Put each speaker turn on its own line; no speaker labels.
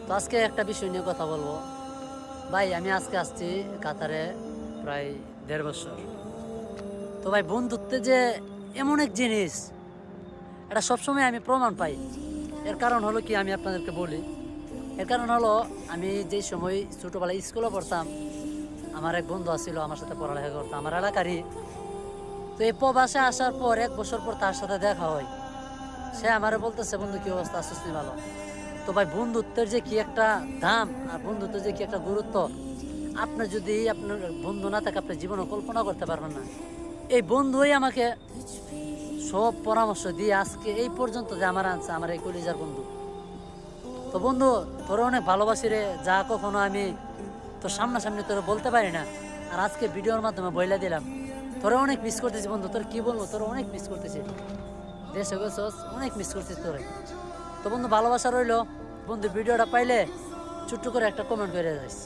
তো আজকে একটা বিষয় নিয়ে কথা বলবো। ভাই আমি আজকে আসছি কাতারে প্রায় 1.5 বছর। তো ভাই বন্ধুত্বে যে এমন এক জিনিস, এটা সবসময় আমি প্রমাণ পাই। এর কারণ হলো কি, আমি আপনাদেরকে বলি। এর কারণ হলো, আমি যেই সময় ছোটবেলায় স্কুলে পড়তাম, আমার এক বন্ধু আছিল, আমার সাথে পড়ালেখা করতো, আমার এলাকারই। তো এই প্রবাসে আসার পর 1 বছর পর তার সাথে দেখা হয়। সে আমারে বলতেছে, বন্ধু কি অবস্থা, আছিস নি ভালো? তো ভাই বন্ধুত্বের যে কি একটা দাম, আর বন্ধুত্বের যে কি একটা গুরুত্ব, আপনি যদি আপনার বন্ধু না থাকে, আপনি জীবনে কল্পনা করতে পারবেন না। এই বন্ধুই আমাকে সব পরামর্শ দিয়ে আজকে এই পর্যন্ত যে আমার আনছে, আমার এই কলিজার বন্ধু। তো বন্ধু, তোর অনেক ভালোবাসি রে, যা কখনো আমি তোর সামনাসামনি তোর বলতে পারি না, আর আজকে ভিডিওর মাধ্যমে বইলা দিলাম। তোরে অনেক মিস করতেছি বন্ধু, তোর কি বলবো, তোর অনেক মিস করতেছি। দেশে গেছস, অনেক মিস করছিস তোরে। তো বন্ধু, ভালোবাসা রইলো। বন্ধু, ভিডিওটা পাইলে ছোট্ট করে একটা কমেন্ট করে যাইস।